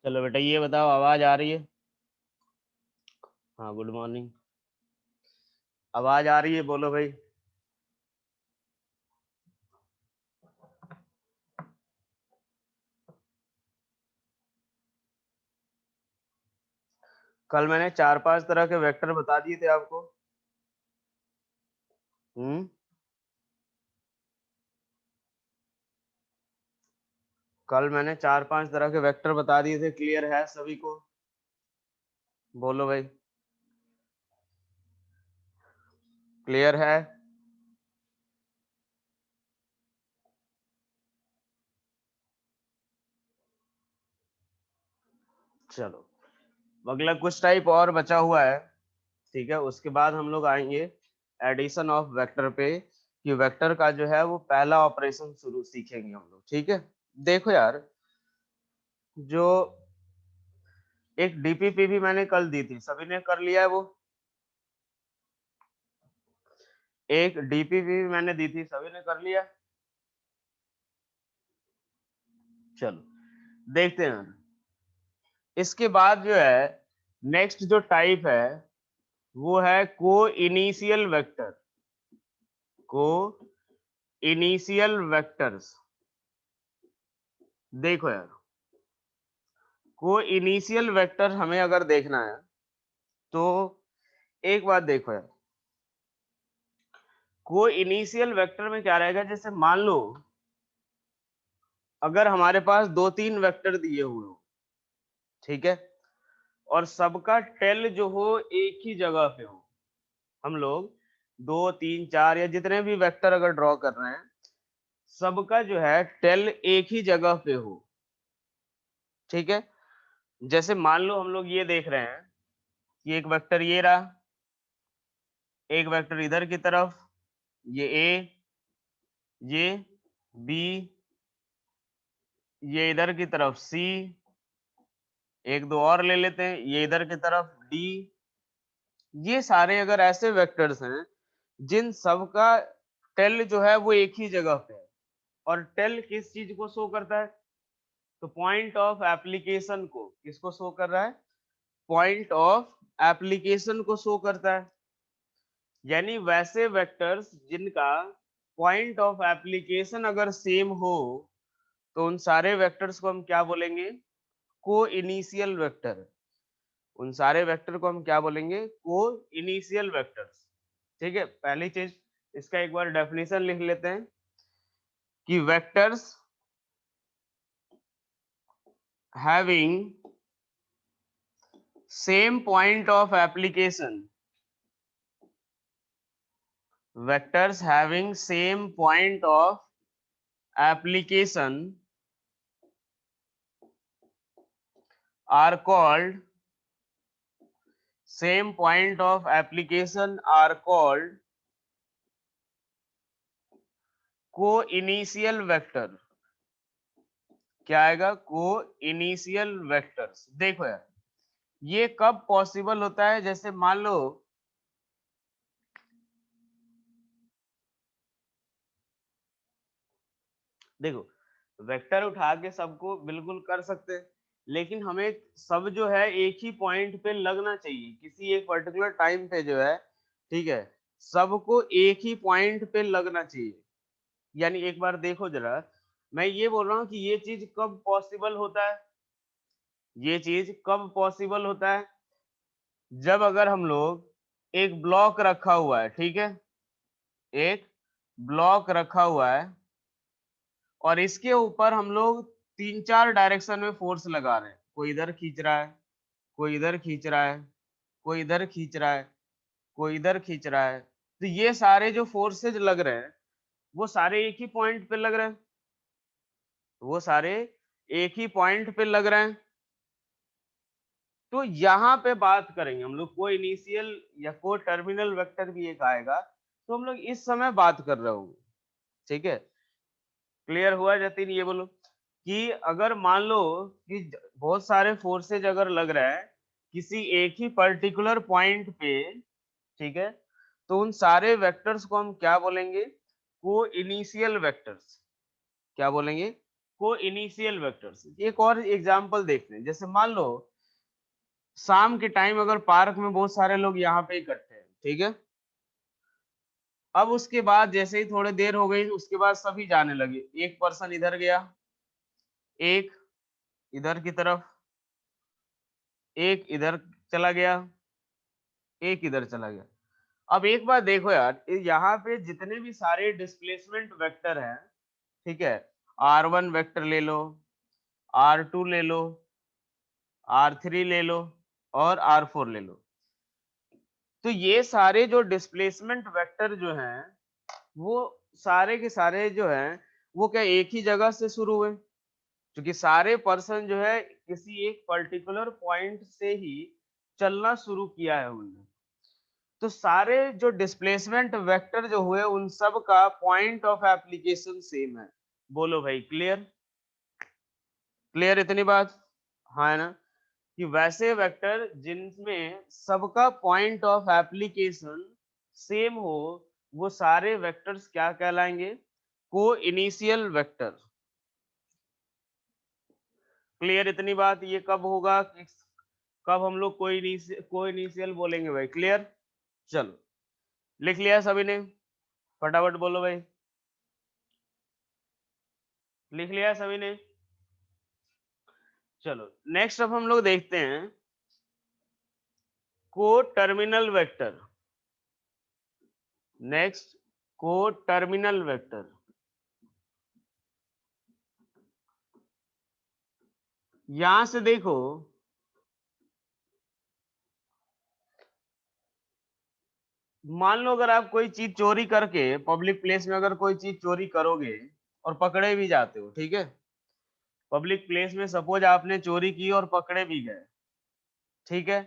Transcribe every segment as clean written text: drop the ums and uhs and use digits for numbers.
चलो बेटा ये बताओ, आवाज आ रही है? हाँ, गुड मॉर्निंग। आवाज आ रही है, बोलो भाई। कल मैंने 4-5 तरह के वेक्टर बता दिए थे आपको। कल मैंने 4-5 तरह के वेक्टर बता दिए थे, क्लियर है सभी को? बोलो भाई, क्लियर है? चलो, अगला कुछ टाइप और बचा हुआ है, ठीक है। उसके बाद हम लोग आएंगे एडिशन ऑफ वेक्टर पे, कि वेक्टर का जो है वो पहला ऑपरेशन शुरू सीखेंगे हम लोग, ठीक है। देखो यार, जो एक डीपीपी भी मैंने कल दी थी, सभी ने कर लिया है वो? एक डीपीपी भी मैंने दी थी, सभी ने कर लिया? चलो देखते हैं। इसके बाद जो है नेक्स्ट जो टाइप है वो है को इनिशियल वेक्टर। को इनिशियल वेक्टर्स। देखो यार, को इनिशियल वेक्टर हमें अगर देखना है तो एक बात देखो यार, को इनिशियल वेक्टर में क्या रहेगा, जैसे मान लो अगर हमारे पास 2-3 वेक्टर दिए हुए हो, ठीक है, और सबका टेल जो हो एक ही जगह पे हो, हम लोग 2-3-4 या जितने भी वेक्टर अगर ड्रॉ कर रहे हैं, सबका जो है टेल एक ही जगह पे हो, ठीक है। जैसे मान लो हम लोग ये देख रहे हैं कि एक वेक्टर ये रहा, एक वेक्टर इधर की तरफ, ये ए, ये बी, ये इधर की तरफ सी, एक दो और ले लेते हैं, ये इधर की तरफ डी। ये सारे अगर ऐसे वेक्टर्स हैं जिन सब का टेल जो है वो एक ही जगह पे है, और टेल किस चीज को शो करता है, तो पॉइंट ऑफ एप्लीकेशन को, किसको शो कर रहा है, पॉइंट ऑफ एप्लीकेशन को शो करता है। यानी वैसे वेक्टर्स जिनका पॉइंट ऑफ एप्लीकेशन अगर सेम हो तो उन सारे वेक्टर्स को हम क्या बोलेंगे, को इनिशियल वेक्टर। उन सारे वेक्टर को हम क्या बोलेंगे, को इनिशियल वेक्टर्स, ठीक है। पहली चीज इसका एक बार डेफिनेशन लिख लेते हैं कि vectors having same point of application, vectors having same point of application are called, same point of application are called co-initial vector। क्या आएगा, को-इनिशियल वेक्टर्स। देखो यार, ये कब पॉसिबल होता है, जैसे मान लो देखो, वेक्टर उठा के सबको बिल्कुल कर सकते हैं, लेकिन हमें सब जो है एक ही पॉइंट पे लगना चाहिए, किसी एक पर्टिकुलर टाइम पे जो है, ठीक है, सबको एक ही पॉइंट पे लगना चाहिए। यानी एक बार देखो जरा, मैं ये बोल रहा हूँ कि ये चीज कब पॉसिबल होता है, ये चीज कब पॉसिबल होता है, जब अगर हम लोग एक ब्लॉक रखा हुआ है, ठीक है, एक ब्लॉक रखा हुआ है और इसके ऊपर हम लोग 3-4 डायरेक्शन में फोर्स लगा रहे हैं, कोई इधर खींच रहा है, कोई इधर खींच रहा है, कोई इधर खींच रहा है, कोई इधर खींच रहा है, तो ये सारे जो फोर्सेज लग रहे हैं वो सारे एक ही पॉइंट पे लग रहे हैं, वो सारे एक ही पॉइंट पे लग रहे हैं। तो यहाँ पे बात करेंगे हम लोग, को इनिशियल या को टर्मिनल वेक्टर भी एक आएगा, तो हम लोग इस समय बात कर रहे होंगे। ठीक है, क्लियर हुआ जतिन? ये बोलो कि अगर मान लो कि बहुत सारे फोर्सेज अगर लग रहा है किसी एक ही पर्टिकुलर पॉइंट पे, ठीक है, तो उन सारे वेक्टर्स को हम क्या बोलेंगे? को इनिशियल वेक्टर्स। क्या बोलेंगे? को इनिशियल वेक्टर्स। एक और एग्जांपल देखते हैं, जैसे मान लो शाम के टाइम अगर पार्क में बहुत सारे लोग यहाँ पे इकट्ठे हैं, ठीक है, अब उसके बाद जैसे ही थोड़ी देर हो गई उसके बाद सभी जाने लगे, एक पर्सन इधर गया, एक इधर की तरफ, एक इधर चला गया, एक इधर चला गया। अब एक बात देखो यार, यहाँ पे जितने भी सारे डिस्प्लेसमेंट वेक्टर हैं, ठीक है, r1 वेक्टर ले लो, r2 ले लो, r3 ले लो और r4 ले लो, तो ये सारे जो डिस्प्लेसमेंट वेक्टर जो हैं वो सारे के सारे जो हैं वो क्या एक ही जगह से शुरू हुए? क्योंकि सारे पर्सन जो है किसी एक पर्टिकुलर पॉइंट से ही चलना शुरू किया है उन्होंने, तो सारे जो डिस्प्लेसमेंट वेक्टर जो हुए उन सब का पॉइंट ऑफ एप्लीकेशन सेम है। बोलो भाई, क्लियर? क्लियर इतनी बात? हाँ है ना, कि वैसे वेक्टर जिनमें सबका पॉइंट ऑफ एप्लीकेशन सेम हो वो सारे वेक्टर्स क्या कहलाएंगे? को इनिशियल वेक्टर। क्लियर इतनी बात? ये कब होगा, कब हम लोग को इनिशियल बोलेंगे भाई? क्लियर? चलो, लिख लिया सभी ने? फटाफट बोलो भाई, लिख लिया सभी ने? चलो नेक्स्ट अब हम लोग देखते हैं को टर्मिनल वेक्टर। नेक्स्ट, को टर्मिनल वेक्टर। यहां से देखो, मान लो अगर आप कोई चीज चोरी करके पब्लिक प्लेस में अगर कोई चीज चोरी करोगे और पकड़े भी जाते हो, ठीक है, पब्लिक प्लेस में सपोज आपने चोरी की और पकड़े भी गए, ठीक है,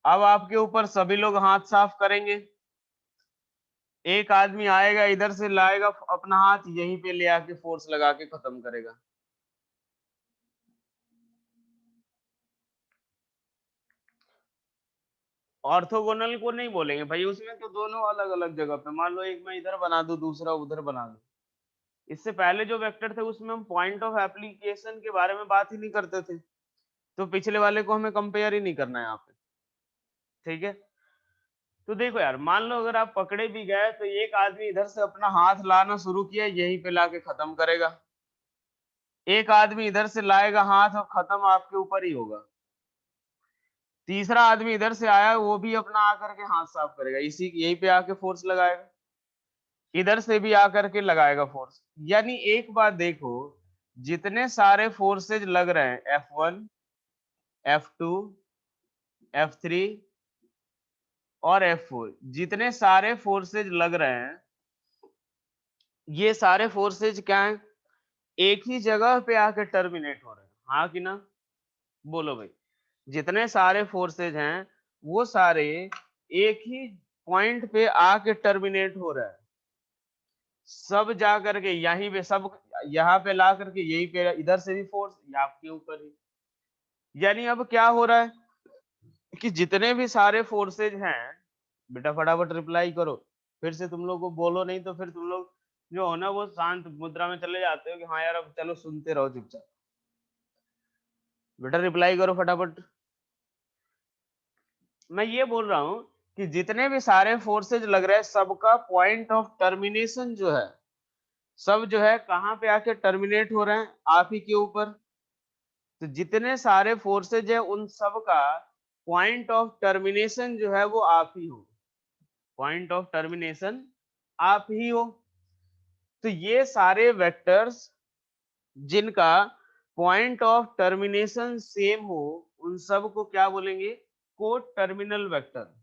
अब आपके ऊपर सभी लोग हाथ साफ करेंगे, एक आदमी आएगा इधर से लाएगा अपना हाथ यहीं पे ले आके फोर्स लगा के खत्म करेगा। ऑर्थोगोनल को नहीं बोलेंगे भाई, उसमें तो दोनों अलग अलग जगह पे, मान लो एक मैं इधर बना दूं दूसरा उधर बना दूं, इससे पहले जो वेक्टर थे उसमें हम पॉइंट ऑफ एप्लीकेशन के बारे में बात ही नहीं करते थे, तो पिछले वाले को हमें कंपेयर ही नहीं करना है यहाँ पे। ठीक है, तो देखो यार, मान लो अगर आप पकड़े भी गए तो एक आदमी इधर से अपना हाथ लाना शुरू किया यहीं पे लाके खत्म करेगा, एक आदमी इधर से लाएगा हाथ और खत्म आपके ऊपर ही होगा, तीसरा आदमी इधर से आया वो भी अपना आकर के हाथ साफ करेगा, इसी यहीं पे आके फोर्स लगाएगा, इधर से भी आकर के लगाएगा फोर्स। यानी एक बात देखो, जितने सारे फोर्सेज लग रहे हैं F1, F2, F3 और F4, जितने सारे फोर्सेज लग रहे हैं ये सारे फोर्सेज क्या हैं? एक ही जगह पे आके टर्मिनेट हो रहे हैं, हाँ कि ना? बोलो भाई, जितने सारे फोर्सेज हैं वो सारे एक ही पॉइंट पे आके टर्मिनेट हो रहा है, सब जा करके यहीं पे, सब यहाँ पे ला करके यहीं पे, इधर से भी फोर्स आपके ऊपर ही। यानी अब क्या हो रहा है कि जितने भी सारे फोर्सेज हैं, बेटा फटाफट रिप्लाई करो, फिर से तुम लोग को बोलो नहीं तो फिर तुम लोग जो हो ना वो शांत मुद्रा में चले जाते हो कि हाँ यार अब चलो सुनते रहो चुपचाप। बेटा रिप्लाई करो फटाफट। मैं ये बोल रहा हूं कि जितने भी सारे फोर्सेज लग रहे हैं सबका पॉइंट ऑफ टर्मिनेशन जो है, सब जो है कहाँ पे आके टर्मिनेट हो रहे हैं? आप ही के ऊपर। तो जितने सारे फोर्सेज है उन सब का पॉइंट ऑफ टर्मिनेशन जो है वो आप ही हो, पॉइंट ऑफ टर्मिनेशन आप ही हो। तो ये सारे वेक्टर्स जिनका पॉइंट ऑफ टर्मिनेशन सेम हो उन सब को क्या बोलेंगे? को टर्मिनल वेक्टर।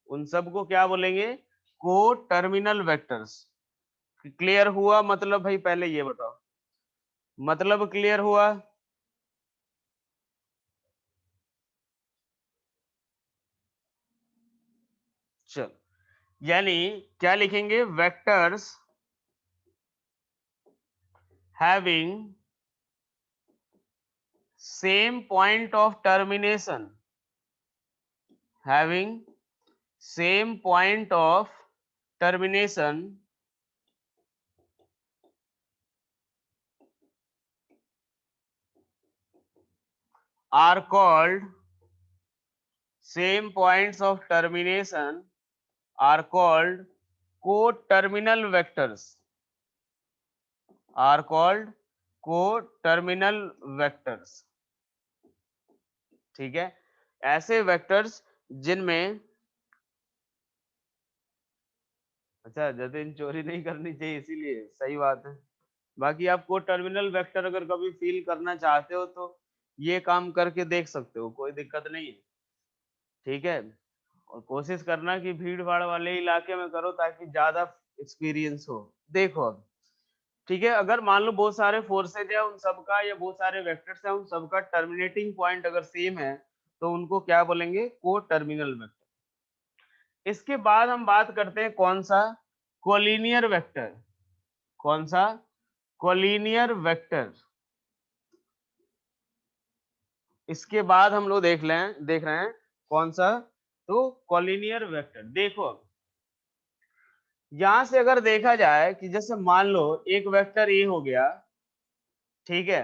उन सब को क्या बोलेंगे? को टर्मिनल वेक्टर्स। क्लियर हुआ मतलब भाई? पहले ये बताओ, मतलब क्लियर हुआ? यानी क्या लिखेंगे, vectors having same point of termination, having same point of termination are called, same points of termination are called co-terminal vectors, are called co-terminal vectors। ठीक है, ऐसे वेक्टर्स जिनमें, अच्छा जतिन चोरी नहीं करनी चाहिए इसीलिए, सही बात है। बाकी आप को टर्मिनल वेक्टर अगर कभी फील करना चाहते हो तो ये काम करके देख सकते हो, कोई दिक्कत नहीं है। ठीक है, और कोशिश करना कि भीड़ भाड़ वाले इलाके में करो ताकि ज्यादा एक्सपीरियंस हो। देखो अब, ठीक है, अगर मान लो बहुत सारे फोर्सेज है उन सबका, या बहुत सारे वेक्टर्स है उन सबका टर्मिनेटिंग पॉइंट अगर सेम है तो उनको क्या बोलेंगे, को टर्मिनल वेक्टर। इसके बाद हम बात करते हैं कौन सा, कोलिनियर वेक्टर। कौन सा, कोलिनियर वेक्टर। इसके बाद हम लोग देख रहे हैं कौन सा, तो कोलिनियर वेक्टर। देखो अब यहां से अगर देखा जाए कि जैसे मान लो एक वेक्टर ए हो गया, ठीक है,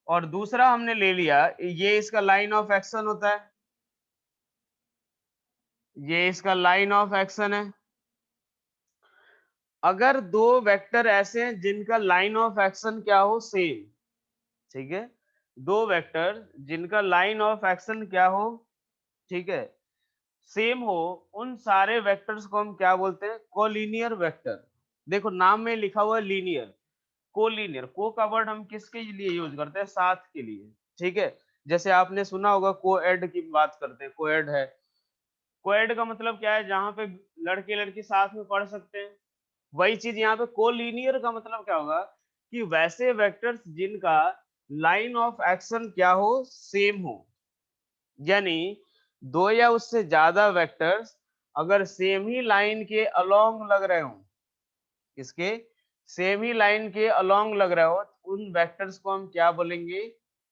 और दूसरा हमने ले लिया, ये इसका लाइन ऑफ एक्शन होता है, ये इसका लाइन ऑफ एक्शन है। अगर दो वेक्टर ऐसे हैं जिनका लाइन ऑफ एक्शन क्या हो, सेम, ठीक है, दो वेक्टर जिनका लाइन ऑफ एक्शन क्या हो, ठीक है, सेम हो, उन सारे वेक्टर्स को हम क्या बोलते हैं, कोलिनियर वेक्टर। देखो नाम में लिखा हुआ है लीनियर, कोलिनियर, को का वर्ड हम किसके लिए यूज करते हैं, साथ के लिए। ठीक है, जैसे आपने सुना होगा कोएड की बात करते हैं, कोएड है, कोएड का मतलब क्या है, जहां पे लड़के लड़की साथ में पढ़ सकते हैं। वही चीज यहाँ पे कोलिनियर का मतलब क्या होगा, कि वैसे वेक्टर्स जिनका लाइन ऑफ एक्शन क्या हो, सेम हो। यानी दो या उससे ज्यादा वेक्टर्स अगर सेम ही लाइन के अलोंग लग रहे हो, किसके, सेम ही लाइन के अलोंग लग रहे हो, उन वेक्टर्स को हम क्या बोलेंगे,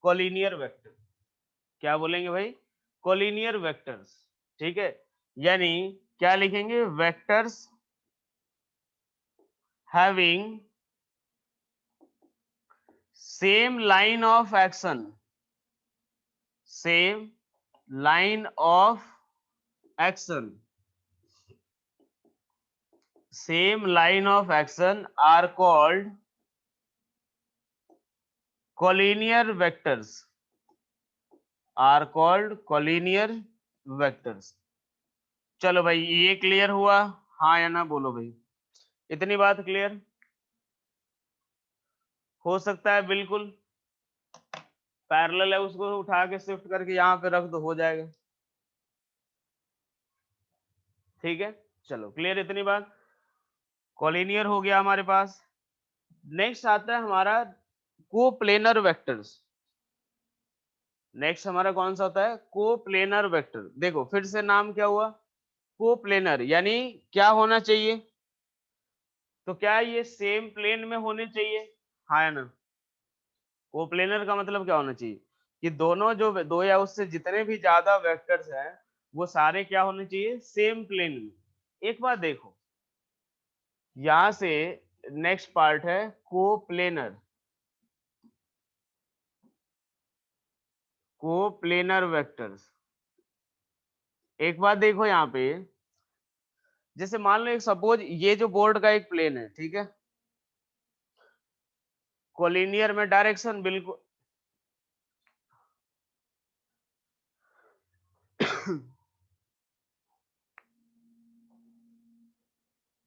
कोलिनियर वेक्टर। क्या बोलेंगे भाई, कोलिनियर वेक्टर्स। ठीक है, यानी क्या लिखेंगे, vectors having same line of action, same line of action, same line of action are called collinear vectors, are called collinear vectors। चलो भाई ये क्लियर हुआ, हाँ या ना बोलो भाई, इतनी बात क्लियर हो सकता है, बिल्कुल पैरेलल है उसको उठा के शिफ्ट करके यहाँ पे रख दो, हो जाएगा। ठीक है, चलो क्लियर इतनी बात, कॉलिनियर हो गया हमारे पास। नेक्स्ट आता है हमारा कोप्लेनर वेक्टर्स। नेक्स्ट हमारा कौन सा होता है, कोप्लेनर वेक्टर। देखो फिर से नाम क्या हुआ, कोप्लेनर, यानी क्या होना चाहिए, तो क्या ये सेम प्लेन में होने चाहिए, हाँ या ना। कोप्लेनर का मतलब क्या होना चाहिए, कि दोनों जो दो या उससे जितने भी ज्यादा वेक्टर्स हैं वो सारे क्या होने चाहिए, सेम प्लेन में। एक बार देखो यहां से, नेक्स्ट पार्ट है कोप्लेनर, कोप्लेनर वेक्टर्स। एक बार देखो यहाँ पे, जैसे मान लो एक सपोज ये जो बोर्ड का एक प्लेन है, ठीक है, कोलिनियर में डायरेक्शन बिल्कुल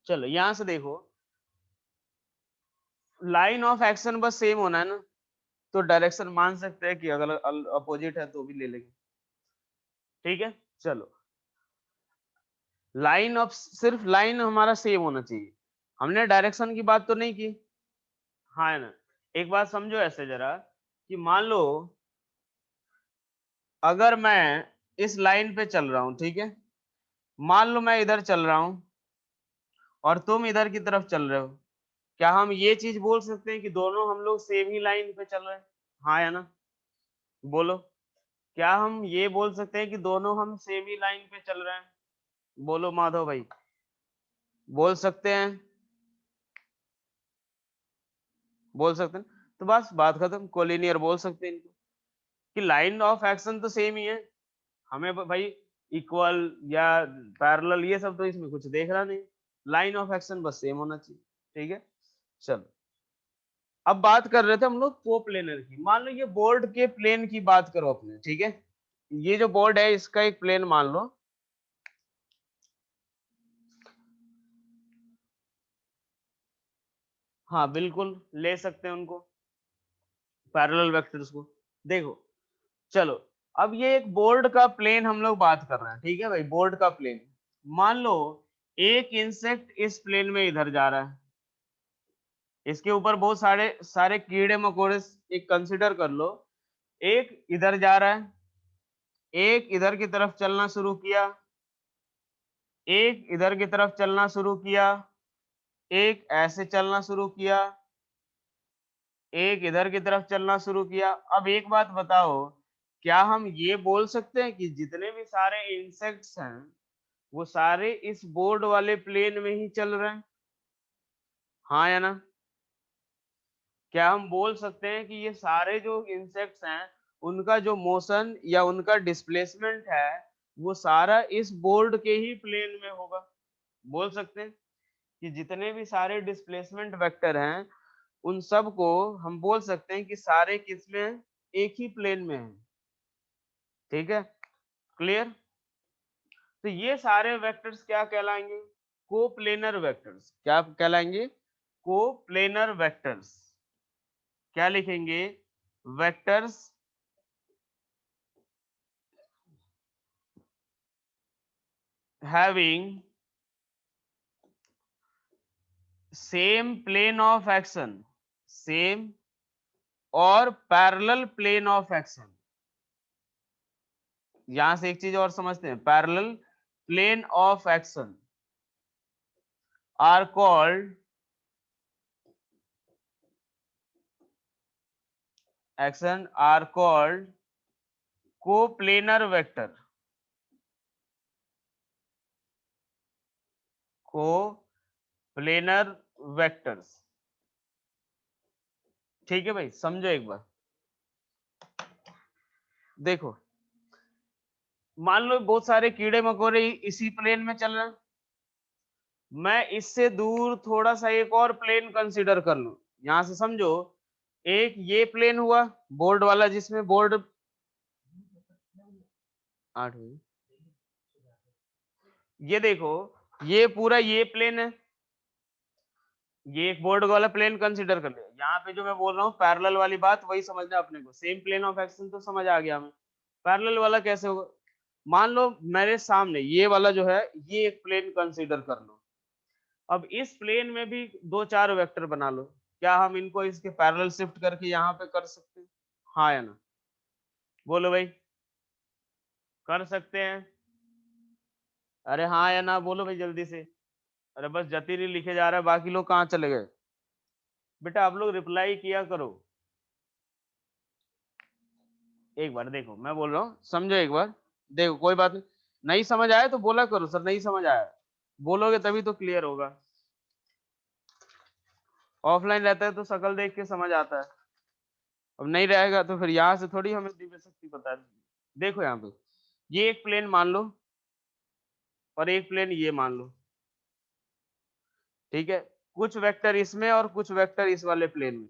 चलो यहां से देखो, लाइन ऑफ एक्शन बस सेम होना है ना, तो डायरेक्शन मान सकते हैं कि अगर अपोजिट है तो भी ले लेंगे। ठीक है, चलो लाइन ऑफ, सिर्फ लाइन हमारा सेम होना चाहिए, हमने डायरेक्शन की बात तो नहीं की, हाँ है ना। एक बात समझो ऐसे जरा, कि मान लो अगर मैं इस लाइन पे चल रहा हूं, ठीक है, मान लो मैं इधर चल रहा हूं, और तुम इधर की तरफ चल रहे हो, क्या हम ये चीज बोल सकते हैं कि दोनों हम लोग सेम ही लाइन पे चल रहे हैं? हाँ या ना, बोलो। क्या हम ये बोल सकते हैं कि दोनों हम सेम ही लाइन पे चल रहे हैं? बोलो माधव भाई, बोल सकते हैं? बोल सकते हैं। तो बस बात खत्म, कोलिनियर बोल सकते हैं इनको, कि लाइन ऑफ एक्शन तो सेम ही है। हमें भाई इक्वल या पैरेलल ये सब तो इसमें कुछ देखना नहीं, लाइन ऑफ एक्शन बस सेम होना चाहिए। ठीक है, चलो। अब बात कर रहे थे हम लोग कोप्लेनर की। मान लो ये बोर्ड के प्लेन की बात करो अपने, ठीक है, ये जो बोर्ड है इसका एक प्लेन मान लो। हाँ बिल्कुल ले सकते हैं उनको, पैरेलल वेक्टर्स को। देखो, चलो, अब ये एक बोर्ड का प्लेन हम लोग बात कर रहे हैं, ठीक है भाई, बोर्ड का प्लेन। मान लो एक इंसेक्ट इस प्लेन में इधर जा रहा है, इसके ऊपर बहुत सारे सारे कीड़े मकोड़े एक कंसिडर कर लो। एक इधर जा रहा है, एक इधर की तरफ चलना शुरू किया, एक इधर की तरफ चलना शुरू किया, एक ऐसे चलना शुरू किया, एक इधर की तरफ चलना शुरू किया। अब एक बात बताओ, क्या हम ये बोल सकते हैं कि जितने भी सारे इंसेक्ट्स हैं वो सारे इस बोर्ड वाले प्लेन में ही चल रहे हैं? हाँ या ना? क्या हम बोल सकते हैं कि ये सारे जो इंसेक्ट्स हैं उनका जो मोशन या उनका डिस्प्लेसमेंट है वो सारा इस बोर्ड के ही प्लेन में होगा? बोल सकते हैं कि जितने भी सारे डिस्प्लेसमेंट वेक्टर हैं उन सब को हम बोल सकते हैं कि सारे किसमें हैं? एक ही प्लेन में हैं। ठीक है, क्लियर? तो ये सारे वेक्टर्स क्या कहलाएंगे? Coplanar vectors. क्या कहलाएंगे? Coplanar vectors. क्या लिखेंगे? Vectors having same plane of action, same और parallel plane of action। यहां से एक चीज और समझते हैं, parallel plane of action are called coplanar vector। Coplanar vectors. ठीक है भाई, समझो एक बार। देखो, मान लो बहुत सारे कीड़े मकोड़े इसी प्लेन में चल रहे हैं, मैं इससे दूर थोड़ा सा एक और प्लेन कंसीडर कर लूं। यहां से समझो, एक ये प्लेन हुआ बोर्ड वाला, जिसमें बोर्ड 8 ये देखो, ये पूरा ये प्लेन है, ये एक बोर्ड वाला प्लेन कंसीडर कर लिया। यहाँ पे जो मैं बोल रहा हूँ पैरेलल वाली बात वही समझना अपने को, सेम प्लेन ऑफ एक्शन तो समझ आ गया हमें। पैरेलल वाला कैसे होगा? मान लो मेरे सामने ये वाला जो है ये एक प्लेन कंसीडर कर लो। अब इस प्लेन में भी दो चार वेक्टर बना लो, क्या हम इनको इसके पैरेलल शिफ्ट करके यहाँ पे कर सकते हैं? हाँ या ना, बोलो भाई, कर सकते हैं? अरे हाँ या ना बोलो भाई जल्दी से। अरे बस जतिन ही लिखे जा रहा है, बाकी लोग कहाँ चले गए? बेटा आप लोग रिप्लाई किया करो। एक बार देखो, मैं बोल रहा हूँ समझो एक बार। देखो कोई बात नहीं, नहीं समझ आया तो बोला करो सर नहीं समझ आया, बोलोगे तभी तो क्लियर होगा। ऑफलाइन रहता है तो शकल देख के समझ आता है, अब नहीं रहेगा तो फिर यहाँ से थोड़ी हमें दिव्य शक्ति बता देगी। देखो यहाँ पे ये एक प्लेन मान लो और एक प्लेन ये मान लो, ठीक है, कुछ वेक्टर इसमें और कुछ वेक्टर इस वाले प्लेन में।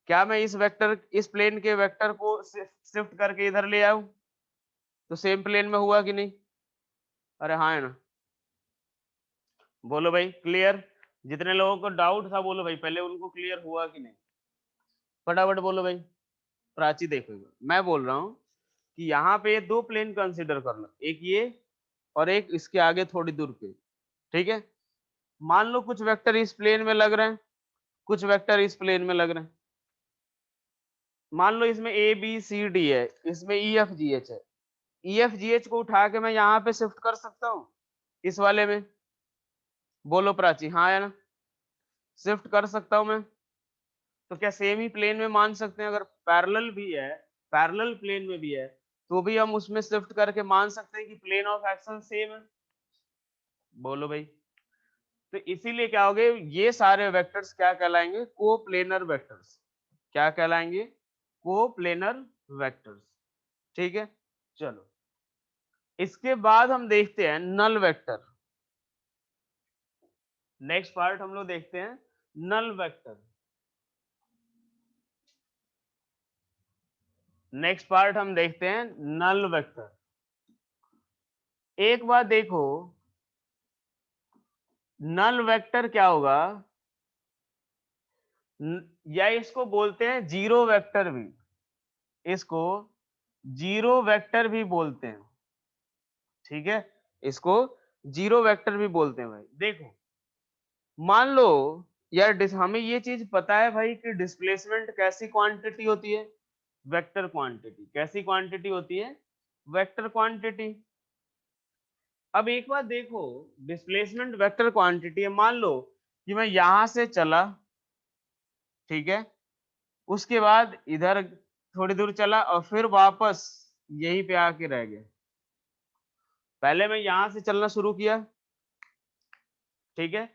क्या मैं इस वेक्टर इस प्लेन के वेक्टर को शिफ्ट करके इधर ले आऊं तो सेम प्लेन में हुआ कि नहीं? अरे हाँ है ना, बोलो भाई क्लियर? जितने लोगों को डाउट था बोलो भाई, पहले उनको क्लियर हुआ कि नहीं? फटाफट बोलो भाई। प्राची देखो, मैं बोल रहा हूँ कि यहाँ पे दो प्लेन कंसीडर कर लो, एक ये और एक इसके आगे थोड़ी दूर पे, ठीक है। मान लो कुछ वेक्टर इस प्लेन में लग रहे हैं, कुछ वेक्टर इस प्लेन में लग रहे हैं। मान लो इसमें ए बी सी डी है, इसमें ई एफ जी एच है। ई एफ जी एच को उठा के मैं यहाँ पे शिफ्ट कर सकता हूँ इस वाले में? बोलो प्राची, हाँ या ना? शिफ्ट कर सकता हूं मैं? तो क्या सेम ही प्लेन में मान सकते हैं? अगर पैरेलल भी है, पैरेलल प्लेन में भी है, तो भी हम उसमें शिफ्ट करके मान सकते हैं कि प्लेन ऑफ एक्शन सेम है। बोलो भाई। तो इसीलिए क्या हो गए, ये सारे वेक्टर्स क्या कहलाएंगे? Coplanar vectors. क्या कहलाएंगे? Coplanar vectors. ठीक है, चलो इसके बाद हम देखते हैं नल वेक्टर। नेक्स्ट पार्ट हम लोग देखते हैं नल वेक्टर। नेक्स्ट पार्ट हम देखते हैं नल वेक्टर। एक बात देखो, नल वेक्टर क्या होगा? या इसको बोलते हैं जीरो वेक्टर भी, इसको जीरो वेक्टर भी बोलते हैं। ठीक है, इसको जीरो वेक्टर भी बोलते हैं भाई। देखो मान लो यार, हमें ये चीज पता है भाई कि डिस्प्लेसमेंट कैसी क्वांटिटी होती है? Vector quantity. कैसी क्वांटिटी होती है? Vector quantity. अब एक बार देखो, डिस्प्लेसमेंट वेक्टर क्वांटिटी है। मान लो कि मैं यहां से चला, ठीक है, उसके बाद इधर थोड़ी दूर चला और फिर वापस यहीं पे आके रह गया। पहले मैं यहां से चलना शुरू किया, ठीक है,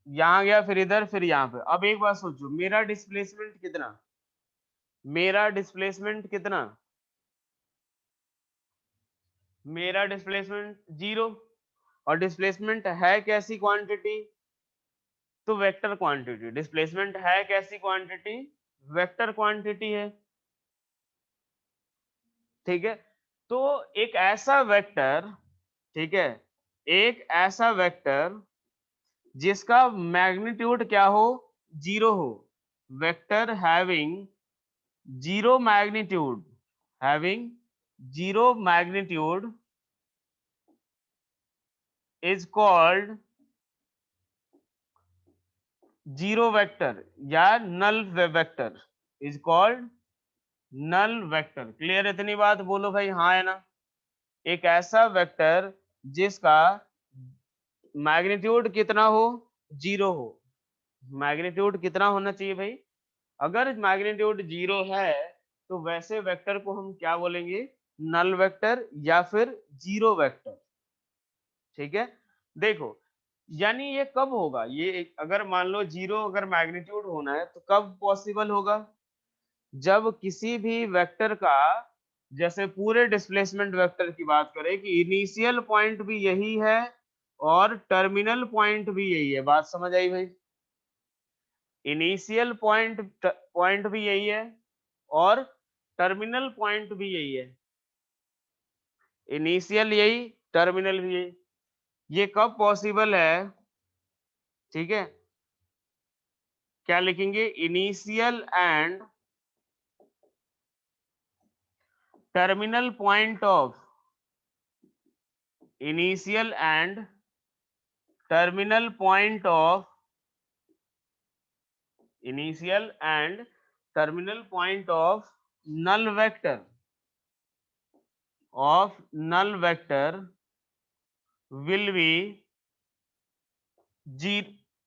यहां गया, फिर इधर, फिर यहां पे। अब एक बात सोचो, मेरा डिस्प्लेसमेंट कितना? मेरा डिस्प्लेसमेंट कितना? मेरा डिस्प्लेसमेंट जीरो। और डिस्प्लेसमेंट है कैसी क्वांटिटी? तो वेक्टर क्वांटिटी। डिस्प्लेसमेंट है कैसी क्वांटिटी? वेक्टर क्वांटिटी है। ठीक है, तो एक ऐसा वेक्टर, ठीक है, एक ऐसा वेक्टर जिसका मैग्नीट्यूड क्या हो? जीरो हो। Vector having zero magnitude, having zero magnitude is called zero vector या null vector, is called null vector. Clear? इतनी बात बोलो भाई, हाँ है ना? एक ऐसा वेक्टर जिसका मैग्नीट्यूड कितना हो? जीरो हो। मैग्नीट्यूड कितना होना चाहिए भाई? अगर मैग्नीट्यूड जीरो है तो वैसे वेक्टर को हम क्या बोलेंगे? नल वेक्टर या फिर जीरो वेक्टर। ठीक है, देखो यानी ये कब होगा? ये अगर मान लो जीरो अगर मैग्नीट्यूड होना है तो कब पॉसिबल होगा? जब किसी भी वेक्टर का, जैसे पूरे डिस्प्लेसमेंट वेक्टर की बात करें कि इनिशियल पॉइंट भी यही है और टर्मिनल पॉइंट भी यही है। बात समझ आई भाई? इनिशियल पॉइंट भी यही है और टर्मिनल पॉइंट भी यही है। इनिशियल यही, टर्मिनल भी यही। ये कब पॉसिबल है? ठीक है, क्या लिखेंगे? Initial and terminal point of, initial and terminal point of, initial and terminal point of null vector, of null vector will be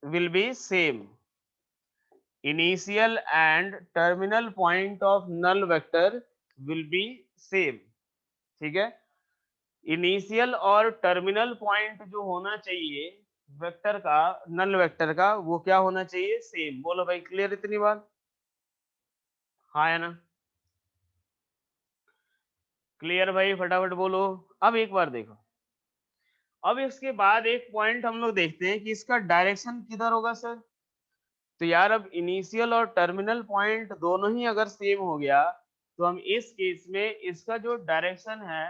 will be same. Initial and terminal point of null vector will be same. ठीक है, initial और terminal point जो होना चाहिए vector का, null vector का, वो क्या होना चाहिए? सेम। बोलो भाई, क्लियर इतनी बात? हाँ या ना? क्लियर भाई? फटाफट बोलो। अब एक बार देखो, अब इसके बाद एक पॉइंट हम लोग देखते हैं कि इसका डायरेक्शन किधर होगा सर? तो यार अब इनिशियल और टर्मिनल पॉइंट दोनों ही अगर सेम हो गया तो हम इस केस में इसका जो डायरेक्शन है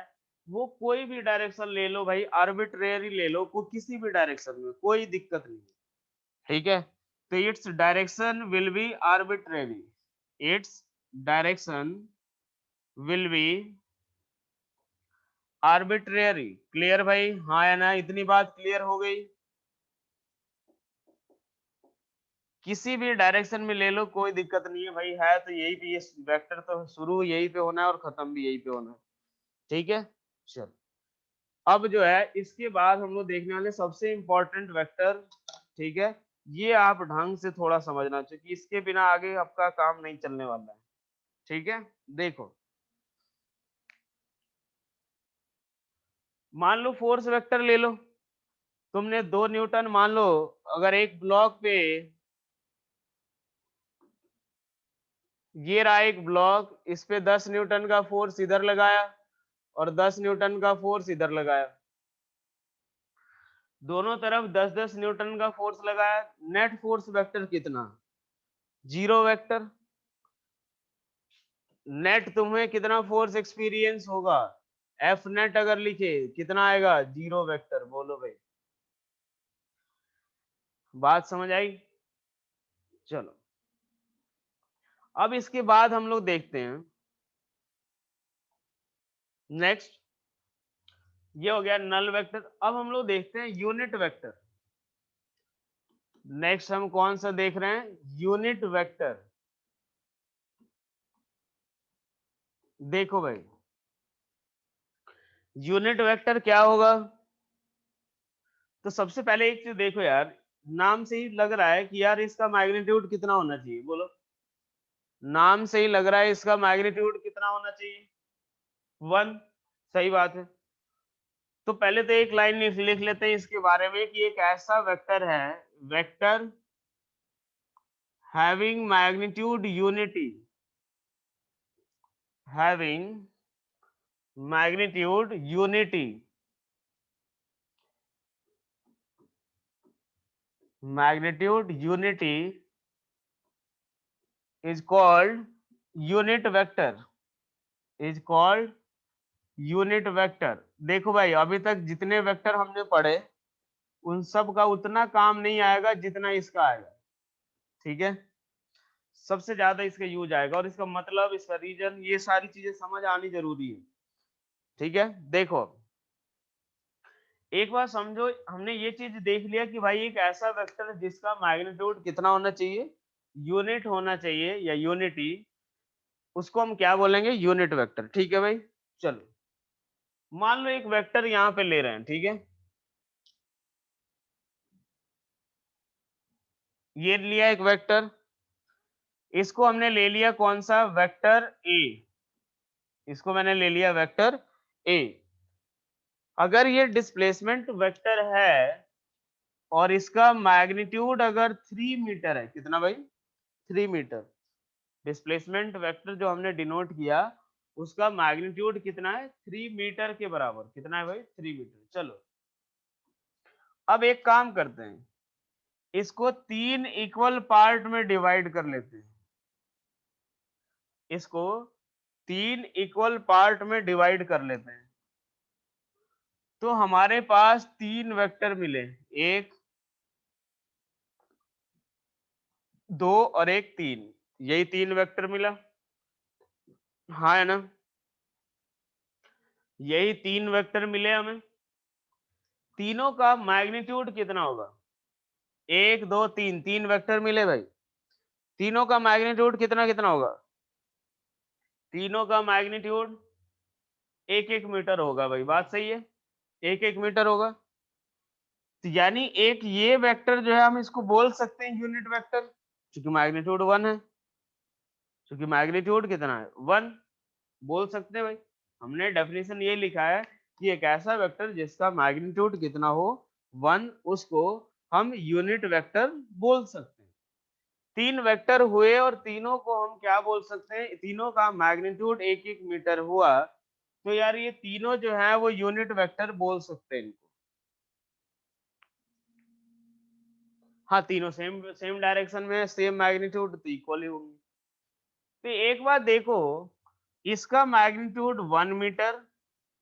वो कोई भी डायरेक्शन ले लो भाई, आर्बिट्रेरी ले लो, को किसी भी डायरेक्शन में कोई दिक्कत नहीं। ठीक है, तो its direction will be arbitrary, its direction will be arbitrary. Clear भाई? हाँ या ना? इतनी बात क्लियर हो गई? किसी भी डायरेक्शन में ले लो, कोई दिक्कत नहीं है भाई, है तो यही पे, ये वेक्टर तो शुरू यही पे होना है और खत्म भी यही पे होना है। ठीक है, चलो अब जो है इसके बाद हम लोग देखने वाले सबसे इंपॉर्टेंट वेक्टर ठीक है, ये आप ढंग से थोड़ा समझना, क्योंकि इसके बिना आगे आपका काम नहीं चलने वाला है। ठीक है, देखो मान लो फोर्स वेक्टर ले लो, तुमने 2 न्यूटन मान लो, अगर एक ब्लॉक पे ये रहा एक ब्लॉक, इस पे 10 न्यूटन का फोर्स इधर लगाया और 10 न्यूटन का फोर्स इधर लगाया, दोनों तरफ 10-10 न्यूटन का फोर्स लगाया, नेट फोर्स वेक्टर कितना? 0 वेक्टर। नेट तुम्हें कितना फोर्स एक्सपीरियंस होगा? एफ नेट अगर लिखे कितना आएगा? 0 वेक्टर। बोलो भाई, बात समझ आई? चलो, अब इसके बाद हम लोग देखते हैं नेक्स्ट, ये हो गया नल वेक्टर। अब हम लोग देखते हैं यूनिट वेक्टर। नेक्स्ट हम कौन सा देख रहे हैं? Unit vector. देखो भाई, यूनिट वेक्टर क्या होगा? तो सबसे पहले एक चीज देखो यार, नाम से ही लग रहा है कि यार इसका मैग्नीट्यूड कितना होना चाहिए। बोलो, नाम से ही लग रहा है इसका मैग्नीट्यूड कितना होना चाहिए? 1। सही बात है। तो पहले तो एक लाइन लिख लेते हैं इसके बारे में कि एक ऐसा वेक्टर है, vector having magnitude unity, having magnitude unity, magnitude unity is called unit vector, is called unit vector। देखो भाई, अभी तक जितने वेक्टर हमने पढ़े उन सब का उतना काम नहीं आएगा जितना इसका आएगा। ठीक है, सबसे ज्यादा इसका यूज आएगा, और इसका मतलब, इसका रीजन, ये सारी चीजें समझ आनी जरूरी है। ठीक है, देखो एक बार समझो, हमने ये चीज देख लिया कि भाई एक ऐसा वेक्टर जिसका मैग्नीट्यूड कितना होना चाहिए? यूनिट होना चाहिए या यूनिटी, उसको हम क्या बोलेंगे? Unit vector. ठीक है भाई, चलो मान लो एक वेक्टर यहाँ पे ले रहे हैं। ठीक है, ये लिया एक वेक्टर, इसको हमने ले लिया कौन सा? Vector A. इसको मैंने ले लिया वेक्टर ए। अगर ये डिस्प्लेसमेंट वेक्टर है और इसका मैग्नीट्यूड अगर 3 मीटर है, कितना भाई? 3 मीटर। डिस्प्लेसमेंट वेक्टर जो हमने डिनोट किया उसका मैग्नीट्यूड कितना है? 3 मीटर के बराबर। कितना है भाई? 3 मीटर। चलो, अब एक काम करते हैं, इसको 3 इक्वल पार्ट में डिवाइड कर लेते हैं। इसको 3 इक्वल पार्ट में डिवाइड कर लेते हैं, तो हमारे पास 3 वेक्टर मिले, 1 2 और एक 3। यही 3 वेक्टर मिला, हाँ है ना? यही 3 वेक्टर मिले हमें। तीनों का मैग्नीट्यूड कितना होगा? 1 2 3, 3 वेक्टर मिले भाई, तीनों का मैग्नीट्यूड कितना कितना होगा? तीनों का मैग्नीट्यूड 1-1 मीटर होगा भाई। बात सही है, 1-1 मीटर होगा। तो यानी एक ये वेक्टर जो है, हम इसको बोल सकते हैं यूनिट वेक्टर, क्योंकि मैग्नीट्यूड 1 है। क्योंकि मैग्नीट्यूड कितना है? 1। बोल सकते हैं भाई, हमने डेफिनेशन ये लिखा है कि एक ऐसा वेक्टर जिसका मैग्नीट्यूड कितना हो, 1, उसको हम यूनिट वेक्टर बोल सकते हैं। 3 वेक्टर हुए और तीनों को हम क्या बोल सकते हैं? तीनों का मैग्नीट्यूड 1-1 मीटर हुआ, तो यार ये तीनों जो है वो यूनिट वेक्टर बोल सकते हैं इनको। हाँ, तीनों सेम सेम डायरेक्शन में, सेम मैग्नीट्यूड, तो इक्वल ही होंगे। तो एक बात देखो, इसका मैग्नीट्यूड 1 मीटर,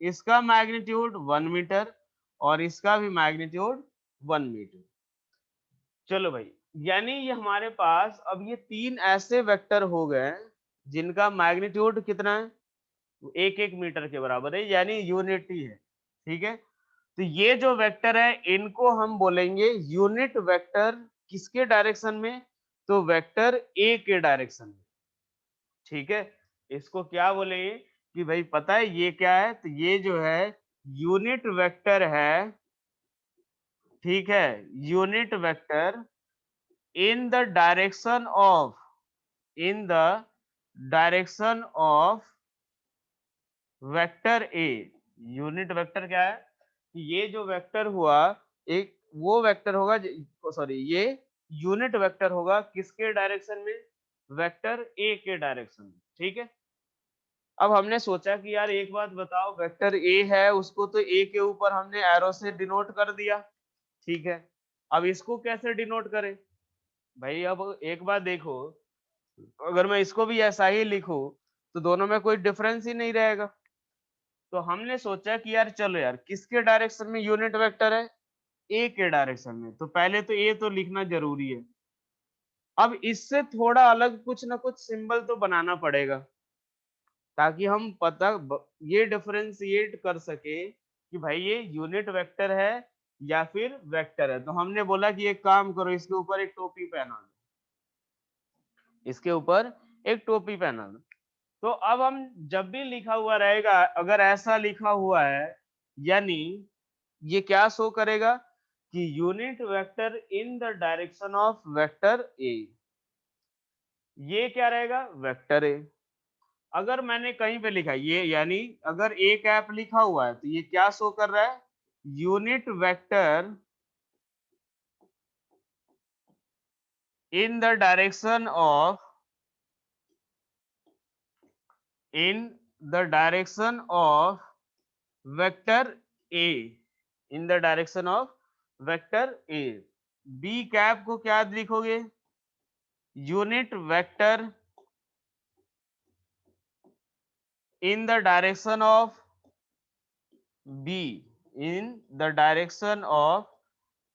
इसका मैग्नीट्यूड 1 मीटर, और इसका भी मैग्नीट्यूड 1 मीटर। चलो भाई, यानी ये हमारे पास अब ये 3 ऐसे वेक्टर हो गए जिनका मैग्नीट्यूड कितना है? 1-1 मीटर के बराबर है, यानी यूनिटी है। ठीक है, तो ये जो वेक्टर है इनको हम बोलेंगे यूनिट वेक्टर। किसके डायरेक्शन में? तो वेक्टर ए के डायरेक्शन में। ठीक है, इसको क्या बोलेंगे कि भाई पता है ये क्या है? तो ये जो है यूनिट वेक्टर है, ठीक है, unit vector in the direction of, in the direction of vector A. Unit vector क्या है कि ये जो वेक्टर हुआ, एक वो वेक्टर होगा, सॉरी, ये यूनिट वेक्टर होगा किसके डायरेक्शन में, वेक्टर ए के डायरेक्शन में। ठीक है, अब हमने सोचा कि यार एक बात बताओ, वेक्टर ए है, उसको तो ए के ऊपर हमने एरो से डिनोट कर दिया, ठीक है, अब इसको कैसे डिनोट करें भाई। अब एक बात देखो, अगर मैं इसको भी ऐसा ही लिखूं तो दोनों में कोई डिफरेंस ही नहीं रहेगा। तो हमने सोचा कि यार चलो यार, किसके डायरेक्शन में यूनिट वेक्टर है, ए के डायरेक्शन में, तो पहले तो ए तो लिखना जरूरी है। अब इससे थोड़ा अलग कुछ ना कुछ सिंबल तो बनाना पड़ेगा, ताकि हम ये डिफरेंशिएट कर सके कि भाई ये यूनिट वेक्टर है या फिर वेक्टर है। तो हमने बोला कि एक काम करो, इसके ऊपर एक टोपी पहना दो, इसके ऊपर एक टोपी पहना दो। तो अब हम जब भी लिखा हुआ रहेगा, अगर ऐसा लिखा हुआ है, यानी ये क्या शो करेगा कि unit vector in the direction of vector ए, ये क्या रहेगा, वेक्टर ए। अगर मैंने कहीं पे लिखा ये, यानी अगर ए कैप लिखा हुआ है, तो ये क्या शो कर रहा है, unit vector in the direction of, in the direction of vector A, in the direction of vector A. B cap को क्या लिखोगे, unit vector in the direction of B, in the direction of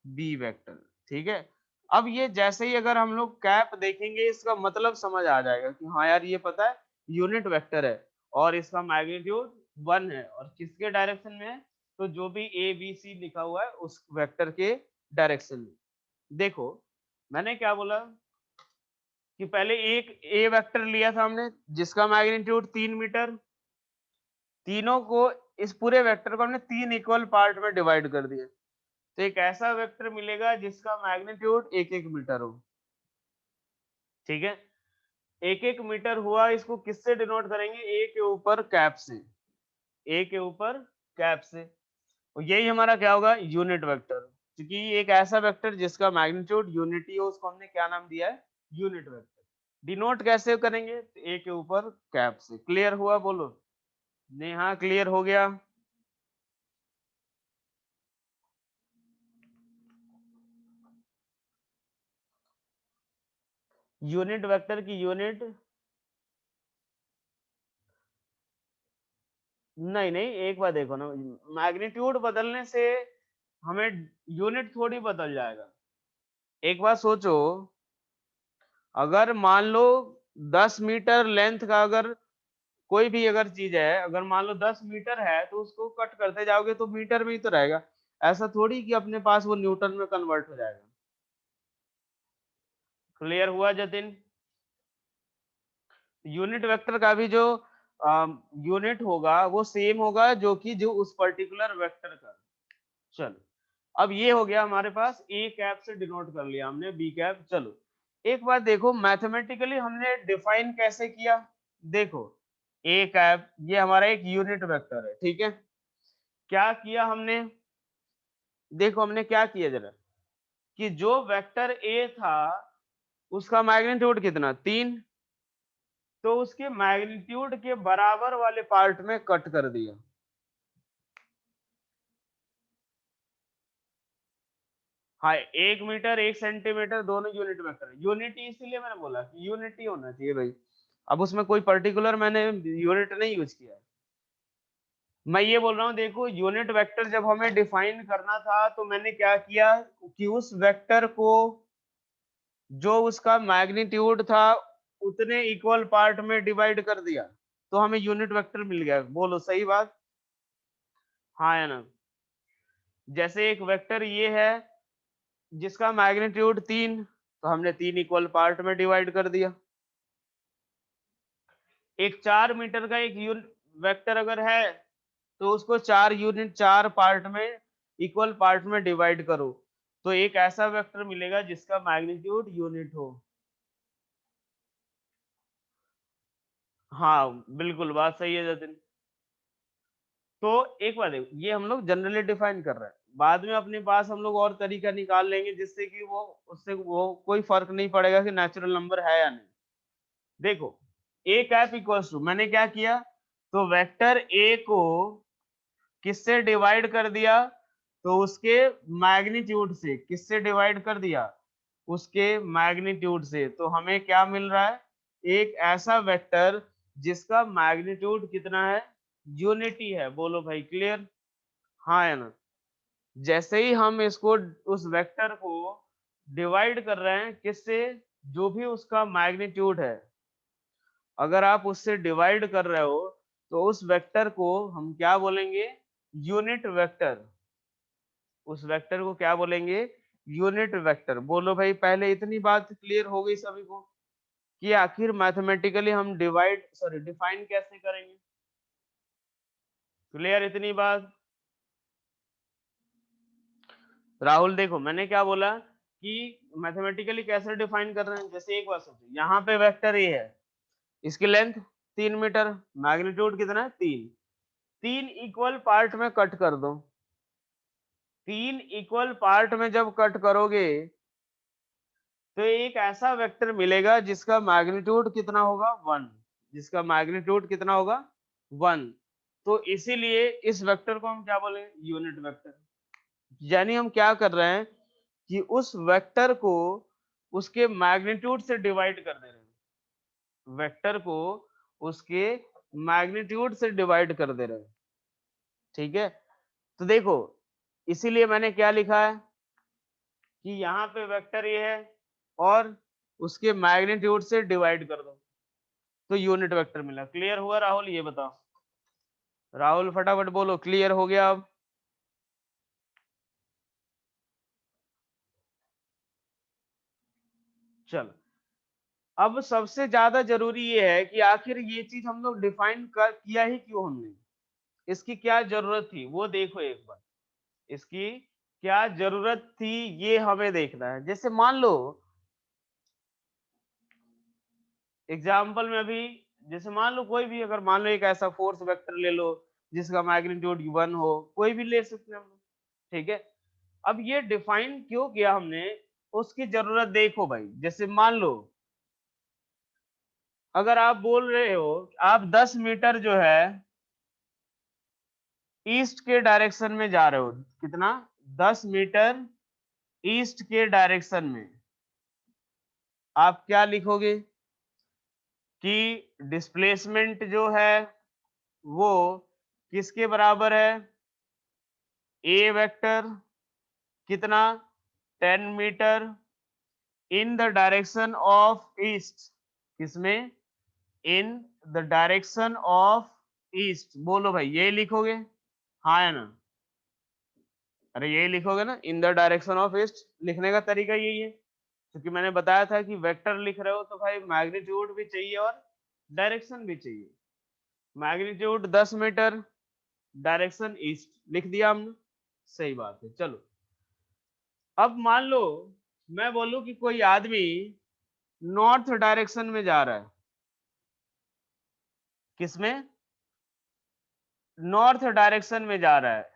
B vector. ठीक है, अब ये जैसे ही अगर हम लोग कैप देखेंगे, इसका मतलब समझ आ जाएगा कि हाँ यार, ये पता है यूनिट वेक्टर है और इसका मैग्नीट्यूड 1 है, और किसके डायरेक्शन में है, तो जो भी ए बी सी लिखा हुआ है उस वेक्टर के डायरेक्शन में। देखो, मैंने क्या बोला कि पहले एक ए वेक्टर लिया था हमने, जिसका मैग्नीट्यूड 3 मीटर, तीनों को, इस पूरे वेक्टर को हमने 3 इक्वल पार्ट में डिवाइड कर दिया, तो एक ऐसा वेक्टर मिलेगा जिसका मैग्नीट्यूड 1-1 मीटर हो। ठीक है, 1-1 मीटर हुआ, इसको किससे डिनोट करेंगे, ए के ऊपर कैप से, ए के ऊपर कैप से, और यही हमारा क्या होगा, यूनिट वेक्टर। क्योंकि एक ऐसा वेक्टर जिसका मैग्नीट्यूड यूनिटी हो, उसको हमने क्या नाम दिया है, यूनिट वेक्टर। डिनोट कैसे करेंगे, ए के ऊपर कैप से। क्लियर हुआ, बोलो। नेहा, क्लियर हो गया। यूनिट वेक्टर की यूनिट, नहीं नहीं, एक बार देखो ना, मैग्नीट्यूड बदलने से हमें यूनिट थोड़ी बदल जाएगा। एक बार सोचो, अगर मान लो 10 मीटर लेंथ का, अगर कोई भी अगर चीज है, अगर मान लो 10 मीटर है, तो उसको कट करते जाओगे तो मीटर में ही तो रहेगा। ऐसा थोड़ी कि अपने पास वो न्यूटन में कन्वर्ट हो जाएगा। क्लियर हुआ जतिन। यूनिट वेक्टर का भी जो यूनिट होगा वो सेम होगा जो कि जो उस पर्टिकुलर वेक्टर का। चलो, अब ये हो गया हमारे पास, ए कैप से डिनोट कर लिया हमने बी कैप। चलो, एक बात देखो, मैथमेटिकली हमने डिफाइन कैसे किया। देखो, ए कैप ये हमारा एक यूनिट वेक्टर है, ठीक है। क्या किया हमने, देखो हमने क्या किया जरा, कि जो वेक्टर ए था उसका मैग्नीट्यूड कितना, 3, तो उसके मैग्नीट्यूड के बराबर वाले पार्ट में कट कर दिया। हाँ, 1 मीटर 1 सेंटीमीटर दोनों यूनिट वेक्टर है। यूनिटी इसीलिए मैंने बोला कि यूनिटी होना चाहिए भाई। अब उसमें कोई पर्टिकुलर मैंने यूनिट नहीं यूज किया है। मैं ये बोल रहा हूँ, देखो यूनिट वेक्टर जब हमें डिफाइन करना था, तो मैंने क्या किया कि उस वेक्टर को, जो उसका मैग्नीट्यूड था, उतने इक्वल पार्ट में डिवाइड कर दिया, तो हमें यूनिट वेक्टर मिल गया। बोलो सही बात, हाँ या ना। जैसे एक वेक्टर ये है जिसका मैग्नीट्यूड 3, तो हमने 3 इक्वल पार्ट में डिवाइड कर दिया। एक 4 मीटर का एक यूनिट वेक्टर अगर है, तो उसको 4 यूनिट 4 पार्ट में, इक्वल पार्ट में डिवाइड करो, तो एक ऐसा वेक्टर मिलेगा जिसका मैग्नीट्यूड यूनिट हो। हाँ बिल्कुल, बात सही है जतिन। तो एक बात देखो, ये हम लोग जनरली डिफाइन कर रहे हैं, बाद में अपने पास हम लोग और तरीका निकाल लेंगे जिससे कि वो उससे वो कोई फर्क नहीं पड़ेगा कि नेचुरल नंबर है या नहीं। देखो, ए कैप इक्वल्स टू, मैंने क्या किया, तो वेक्टर ए को किससे डिवाइड कर दिया, तो उसके मैग्नीट्यूड से। किससे डिवाइड कर दिया, उसके मैग्नीट्यूड से। तो हमें क्या मिल रहा है, एक ऐसा वेक्टर जिसका मैग्नीट्यूड कितना है, यूनिटी है। बोलो भाई, क्लियर? हाँ है ना। जैसे ही हम इसको, उस वेक्टर को डिवाइड कर रहे हैं किससे, जो भी उसका मैग्नीट्यूड है, अगर आप उससे डिवाइड कर रहे हो तो उस वेक्टर को हम क्या बोलेंगे, यूनिट वेक्टर। उस वेक्टर को क्या बोलेंगे, यूनिट वेक्टर। बोलो भाई, पहले इतनी बात क्लियर हो गई सभी को कि आखिर मैथमेटिकली हम डिफाइन कैसे करेंगे? क्लियर इतनी बात? राहुल देखो, मैंने क्या बोला कि मैथमेटिकली कैसे डिफाइन कर रहे हैं। जैसे एक बात सोचो, यहाँ पे वेक्टर ए है, इसकी लेंथ 3 मीटर, मैग्नीट्यूड कितना है, 3। 3 इक्वल पार्ट में कट कर दो। 3 इक्वल पार्ट में जब कट करोगे तो एक ऐसा वेक्टर मिलेगा जिसका मैग्नीट्यूड कितना होगा, 1। जिसका मैग्नीट्यूड कितना होगा, 1। तो इसीलिए इस वेक्टर को हम क्या बोलेंगे, यूनिट वेक्टर। यानी हम क्या कर रहे हैं कि उस वेक्टर को उसके मैग्नीट्यूड से डिवाइड कर दे रहे हैं। वेक्टर को उसके मैग्नीट्यूड से डिवाइड कर दे रहे हैं। ठीक है, तो देखो, इसीलिए मैंने क्या लिखा है कि यहाँ पे वेक्टर ये है और उसके मैग्नीट्यूड से डिवाइड कर दो तो यूनिट वेक्टर मिला। क्लियर हुआ राहुल? ये बताओ, राहुल फटाफट बोलो, क्लियर हो गया अब? चल, अब सबसे ज्यादा जरूरी ये है कि आखिर ये चीज हम लोग डिफाइन कर किया ही क्यों हमने, इसकी क्या जरूरत थी वो देखो एक बार। इसकी क्या जरूरत थी ये हमें देखना है। जैसे मान लो एग्जाम्पल में अभी, जैसे मान लो कोई भी, अगर मान लो एक ऐसा फोर्स वेक्टर ले लो जिसका मैग्नीट्यूड 1 हो, कोई भी ले सकते हैं हम लोग। ठीक है, अब ये डिफाइन क्यों किया हमने, उसकी जरूरत देखो भाई। जैसे मान लो अगर आप बोल रहे हो, आप 10 मीटर जो है ईस्ट के डायरेक्शन में जा रहे हो, कितना, 10 मीटर ईस्ट के डायरेक्शन में, आप क्या लिखोगे कि डिस्प्लेसमेंट जो है वो किसके बराबर है, ए वेक्टर कितना, 10 metre in the direction of east. किसमें, in the direction of east. बोलो भाई, ये लिखोगे? हाँ है ना? अरे यही लिखोगे ना, इन द डायरेक्शन ऑफ ईस्ट। लिखने का तरीका यही है, क्योंकि मैंने बताया था कि वेक्टर लिख रहे हो तो भाई मैग्नीट्यूड भी चाहिए और डायरेक्शन भी चाहिए। मैग्नीट्यूड 10 मीटर, डायरेक्शन ईस्ट, लिख दिया हमने। सही बात है। चलो, अब मान लो मैं बोलूं कि कोई आदमी नॉर्थ डायरेक्शन में जा रहा है। किसमें, नॉर्थ डायरेक्शन में जा रहा है।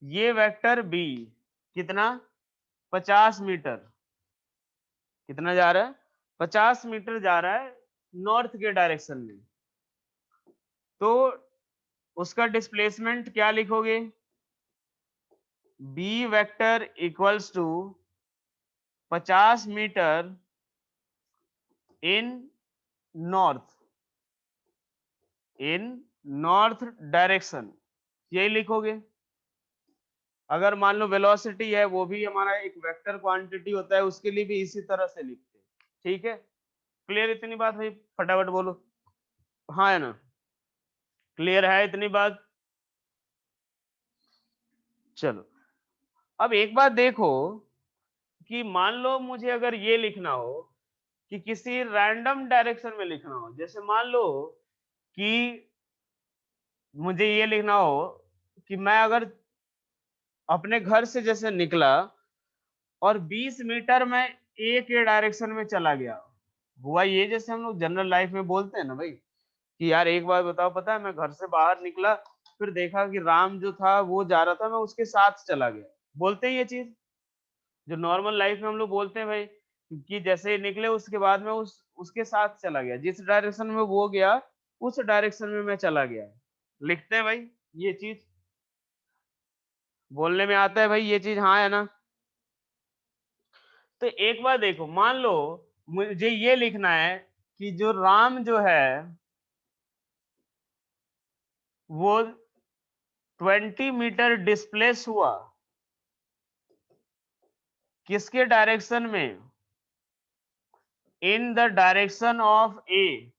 ये वेक्टर बी कितना, 50 मीटर, कितना जा रहा है, 50 मीटर जा रहा है नॉर्थ के डायरेक्शन में। तो उसका डिस्प्लेसमेंट क्या लिखोगे, B vector equals to 50 metre in north, in north direction, यही लिखोगे। अगर मान लो वेलोसिटी है, वो भी हमारा एक वेक्टर क्वांटिटी होता है, उसके लिए भी इसी तरह से लिखते हैं। ठीक है, क्लियर इतनी बात भाई? फटाफट बोलो, हाँ है ना? क्लियर है इतनी बात? चलो, अब एक बात देखो कि मान लो मुझे अगर ये लिखना हो कि किसी रैंडम डायरेक्शन में लिखना हो, जैसे मान लो कि मुझे ये लिखना हो कि मैं अगर अपने घर से जैसे निकला और 20 मीटर में ए के डायरेक्शन में चला गया। हुआ ये जैसे हम लोग जनरल लाइफ में बोलते हैं ना भाई कि यार एक बार बताओ, पता है मैं घर से बाहर निकला, फिर देखा कि राम जो था वो जा रहा था, मैं उसके साथ चला गया। बोलते हैं ये चीज जो नॉर्मल लाइफ में हम लोग बोलते हैं भाई, कि जैसे निकले उसके बाद में उसके साथ चला गया, जिस डायरेक्शन में वो गया उस डायरेक्शन में मैं चला गया। लिखते हैं भाई ये चीज, बोलने में आता है भाई ये चीज, हाँ है ना। तो एक बार देखो, मान लो मुझे ये लिखना है कि जो राम जो है वो 20 मीटर डिस्प्लेस हुआ, किसके डायरेक्शन में? इन the direction of A,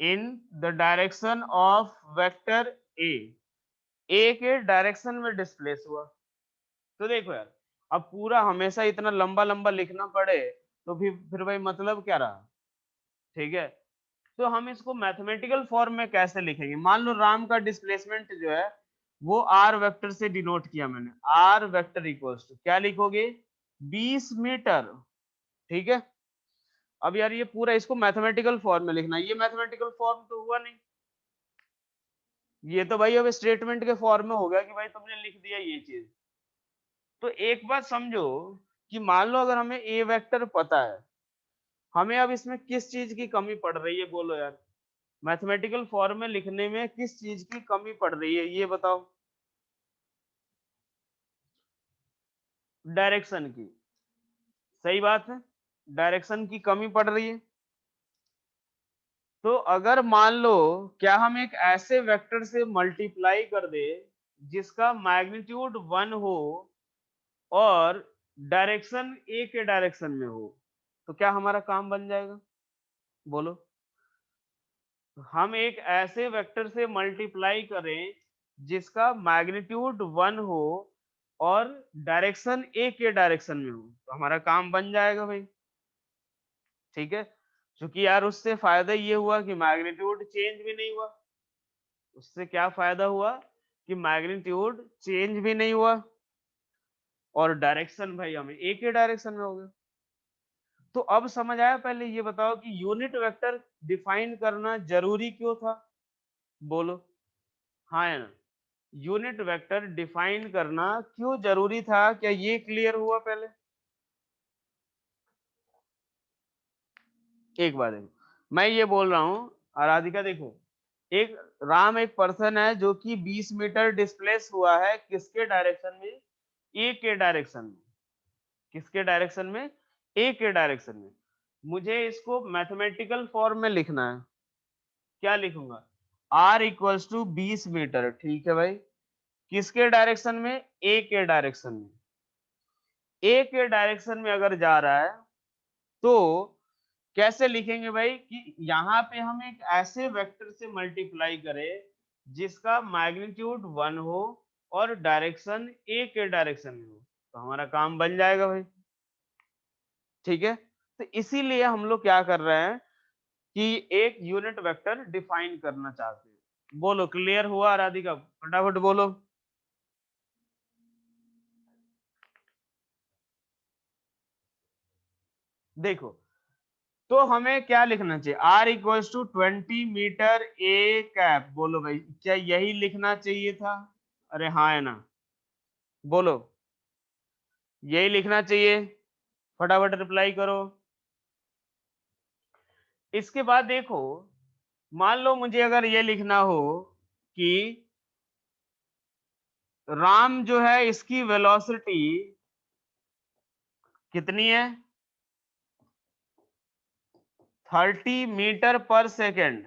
in the direction of vector ए के डायरेक्शन में डिस्प्लेस हुआ। तो देखो यार, अब पूरा हमेशा इतना लंबा लंबा लिखना पड़े तो फिर भाई मतलब क्या रहा? ठीक है, तो हम इसको मैथमेटिकल फॉर्म में कैसे लिखेंगे? मान लो राम का डिस्प्लेसमेंट जो है वो आर वेक्टर से डिनोट किया मैंने, आर वेक्टर इक्वल्स टू क्या लिखोगे? 20 मीटर। ठीक है, अब यार ये पूरा इसको मैथमेटिकल फॉर्म में लिखना है, ये मैथमेटिकल फॉर्म तो हुआ नहीं, ये तो भाई अब स्टेटमेंट के फॉर्म में हो गया कि भाई तुमने लिख दिया ये चीज। तो एक बात समझो कि मान लो अगर हमें ए वेक्टर पता है, हमें अब इसमें किस चीज की कमी पड़ रही है? बोलो यार, मैथमेटिकल फॉर्म में लिखने में किस चीज की कमी पड़ रही है ये बताओ? डायरेक्शन की। सही बात है, डायरेक्शन की कमी पड़ रही है। तो अगर मान लो क्या हम एक ऐसे वेक्टर से मल्टीप्लाई कर दे जिसका मैग्नीट्यूड 1 हो और डायरेक्शन ए के डायरेक्शन में हो, तो क्या हमारा काम बन जाएगा? बोलो। हम एक ऐसे वेक्टर से मल्टीप्लाई करें जिसका मैग्नीट्यूड 1 हो और डायरेक्शन ए के डायरेक्शन में हो, तो हमारा काम बन जाएगा भाई। ठीक है, क्योंकि यार उससे फायदा ये हुआ कि मैग्नीट्यूड चेंज भी नहीं हुआ। उससे क्या फायदा हुआ कि मैग्नीट्यूड चेंज भी नहीं हुआ और डायरेक्शन भाई हमें एक ही डायरेक्शन में हो गया। तो अब समझ आया? पहले ये बताओ कि यूनिट वेक्टर डिफाइन करना जरूरी क्यों था? बोलो, हाँ है ना। यूनिट वेक्टर डिफाइन करना क्यों जरूरी था? क्या ये क्लियर हुआ? पहले एक बार देखो, मैं ये बोल रहा हूँ आराधिका, देखो एक राम एक पर्सन है जो कि 20 मीटर डिस्प्लेस हुआ है, किसके डायरेक्शन में? ए के डायरेक्शन में। किसके डायरेक्शन में? ए के डायरेक्शन में। मुझे इसको मैथमेटिकल फॉर्म में लिखना है, क्या लिखूंगा? R equals to 20 metre. ठीक है भाई, किसके डायरेक्शन में? ए के डायरेक्शन में। ए के डायरेक्शन में अगर जा रहा है तो कैसे लिखेंगे भाई कि यहाँ पे हम एक ऐसे वेक्टर से मल्टीप्लाई करें जिसका मैग्नीट्यूड 1 हो और डायरेक्शन ए के डायरेक्शन में हो, तो हमारा काम बन जाएगा भाई। ठीक है, तो इसीलिए हम लोग क्या कर रहे हैं कि एक यूनिट वेक्टर डिफाइन करना चाहते हैं। बोलो, क्लियर हुआ राधिका? फटाफट बोलो। देखो, तो हमें क्या लिखना चाहिए? R equals to 20 metre A cap. बोलो भाई, क्या यही लिखना चाहिए था? अरे हाँ है ना, बोलो यही लिखना चाहिए, फटाफट रिप्लाई करो। इसके बाद देखो, मान लो मुझे अगर ये लिखना हो कि राम जो है इसकी वेलोसिटी कितनी है? 30 मीटर पर सेकेंड,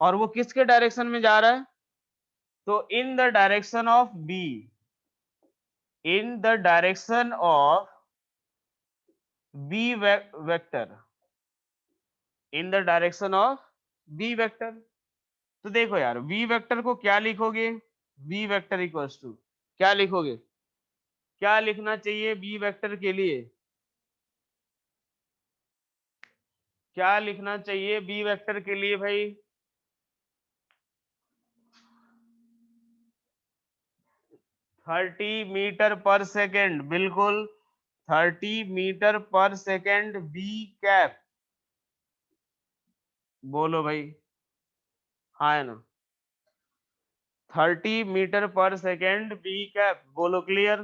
और वो किसके डायरेक्शन में जा रहा है? तो in the direction of B, in the direction of B vector, in the direction of B vector. तो देखो यार, वी वेक्टर को क्या लिखोगे? वी वेक्टर इक्वल्स टू क्या लिखोगे? क्या लिखना चाहिए बी वेक्टर के लिए? क्या लिखना चाहिए बी वेक्टर के लिए भाई? 30 मीटर पर सेकेंड, बिल्कुल 30 मीटर पर सेकेंड बी कैप, बोलो भाई, हाँ है ना, 30 मीटर पर सेकेंड बी कैप, बोलो क्लियर,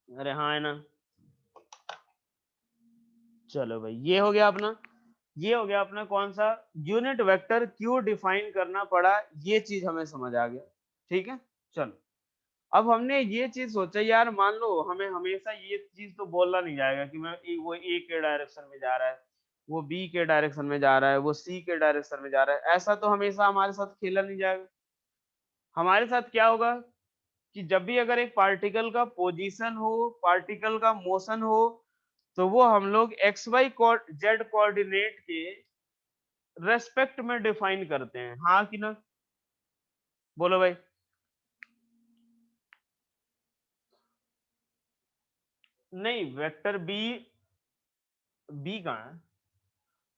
अरे हाँ है ना। चलो भाई, ये हो गया अपना, ये हो गया अपना कौन सा, यूनिट वेक्टर क्यों डिफाइन करना पड़ा, ये चीज हमें समझ आ गया, ठीक है। चलो, अब हमने ये चीज सोचा यार, मान लो हमें हमेशा ये चीज तो बोलना नहीं जाएगा कि वो ए के डायरेक्शन में जा रहा है, वो बी के डायरेक्शन में जा रहा है, वो सी के डायरेक्शन में जा रहा है, ऐसा तो हमेशा हमारे साथ खेला नहीं जाएगा। हमारे साथ क्या होगा कि जब भी अगर एक पार्टिकल का पोजीशन हो, पार्टिकल का मोशन हो, तो वो हम लोग एक्स वाई जेड कोऑर्डिनेट के रेस्पेक्ट में डिफाइन करते हैं, हाँ कि ना, बोलो भाई। नहीं, वेक्टर बी, बी कहाँ है,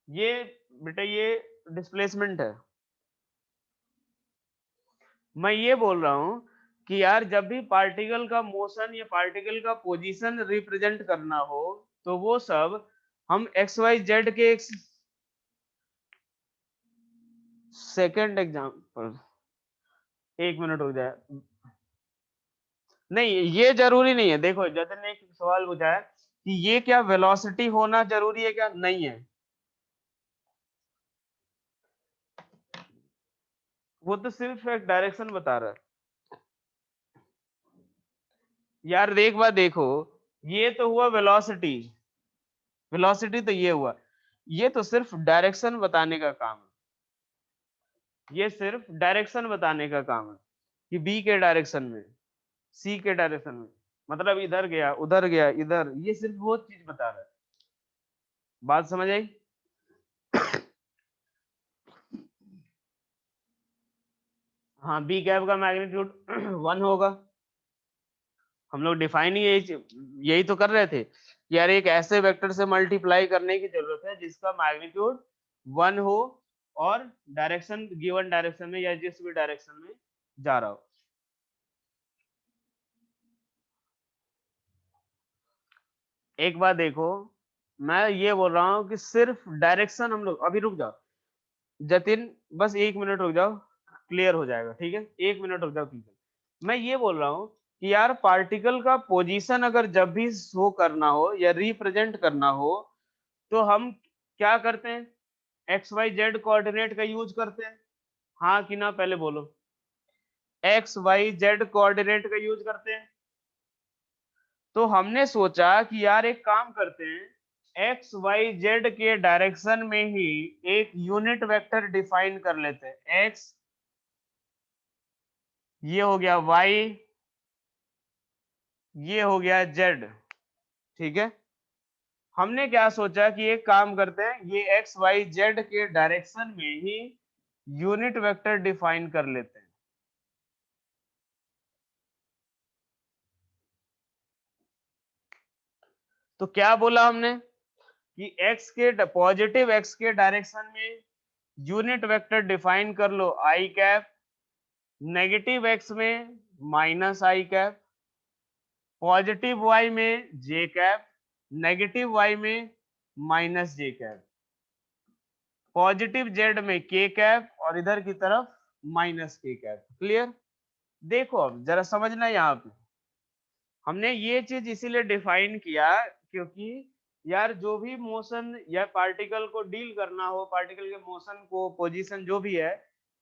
ये बेटा ये डिस्प्लेसमेंट है। मैं ये बोल रहा हूं कि यार जब भी पार्टिकल का मोशन या पार्टिकल का पोजीशन रिप्रेजेंट करना हो, तो वो सब हम एक्स वाई जेड के एक सेकेंड एग्जाम्पल, एक मिनट रुक जाए, नहीं ये जरूरी नहीं है, देखो जतिन ने एक सवाल पूछा है कि ये क्या वेलोसिटी होना जरूरी है क्या, नहीं है, वो तो सिर्फ एक डायरेक्शन बता रहा है। यार एक बार देखो, ये तो हुआ वेलोसिटी, वेलोसिटी तो ये हुआ, ये तो सिर्फ डायरेक्शन बताने का काम है, ये सिर्फ डायरेक्शन बताने का काम है कि बी के डायरेक्शन में, सी के डायरेक्शन में, मतलब इधर गया उधर गया इधर, ये सिर्फ वो चीज बता रहा है, बात समझ आई। हाँ, बी कैप का मैग्नीट्यूड 1 होगा, हम लोग डिफाइन ही यही तो कर रहे थे कि यार एक ऐसे वेक्टर से मल्टीप्लाई करने की जरूरत है जिसका मैग्नीट्यूड 1 हो और डायरेक्शन गिवन डायरेक्शन में या जिस भी डायरेक्शन में जा रहा हो। एक बात देखो, मैं ये बोल रहा हूँ कि सिर्फ डायरेक्शन हम लोग, अभी रुक जाओ जतिन, बस एक मिनट रुक जाओ, क्लियर हो जाएगा, ठीक है, एक मिनट रुक जाओ, ठीक है। मैं ये बोल रहा हूँ कि यार पार्टिकल का पोजीशन अगर जब भी शो करना हो या रिप्रेजेंट करना हो, तो हम क्या करते हैं, एक्स वाई जेड कोऑर्डिनेट का यूज करते हैं, हाँ कि ना, पहले बोलो, एक्स वाई जेड कोऑर्डिनेट का यूज करते हैं। तो हमने सोचा कि यार एक काम करते हैं, एक्स वाई जेड के डायरेक्शन में ही एक यूनिट वेक्टर डिफाइन कर लेते हैं, एक्स, ये हो गया वाई, ये हो गया जेड, ठीक है। हमने क्या सोचा कि एक काम करते हैं, ये एक्स वाई जेड के डायरेक्शन में ही यूनिट वेक्टर डिफाइन कर लेते हैं। तो क्या बोला हमने कि एक्स के पॉजिटिव एक्स के डायरेक्शन में यूनिट वेक्टर डिफाइन कर लो आई कैप, नेगेटिव एक्स में माइनस आई कैप, पॉजिटिव वाई में जे कैप, नेगेटिव वाई में माइनस जे कैप, पॉजिटिव जेड में के कैप और इधर की तरफ माइनस के कैप, क्लियर। देखो अब जरा समझना, यहाँ पे हमने ये चीज इसीलिए डिफाइन किया क्योंकि यार जो भी मोशन या पार्टिकल को डील करना हो, पार्टिकल के मोशन को, पोजीशन जो भी है,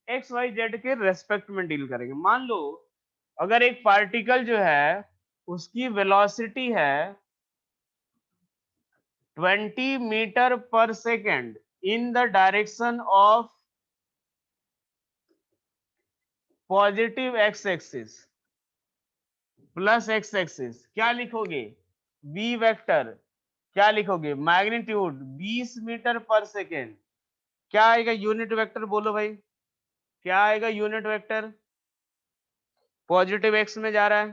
एक्स वाई जेड के रेस्पेक्ट में डील करेंगे। मान लो अगर एक पार्टिकल जो है उसकी वेलोसिटी है 20 मीटर पर second in the direction of positive x axis plus x axis, क्या लिखोगे, बी वेक्टर, क्या लिखोगे, मैग्नीट्यूड 20 मीटर पर सेकेंड, क्या आएगा यूनिट वेक्टर, बोलो भाई, क्या आएगा यूनिट वेक्टर, पॉजिटिव एक्स में जा रहा है,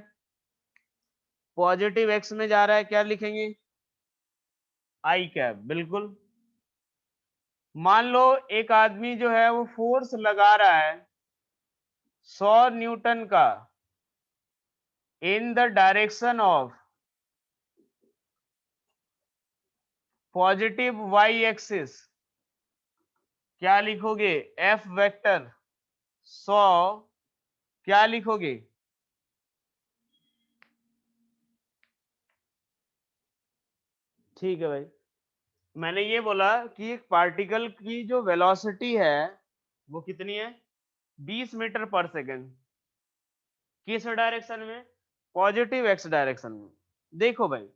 पॉजिटिव एक्स में जा रहा है, क्या लिखेंगे, आई कैप, बिल्कुल। मान लो एक आदमी जो है वो फोर्स लगा रहा है 100 न्यूटन का in the direction of positive Y axis क्या लिखोगे? एफ वेक्टर 100 क्या लिखोगे? ठीक है भाई, मैंने ये बोला कि एक पार्टिकल की जो वेलोसिटी है वो कितनी है? 20 मीटर पर सेकेंड। किस डायरेक्शन में? पॉजिटिव एक्स डायरेक्शन में। देखो भाई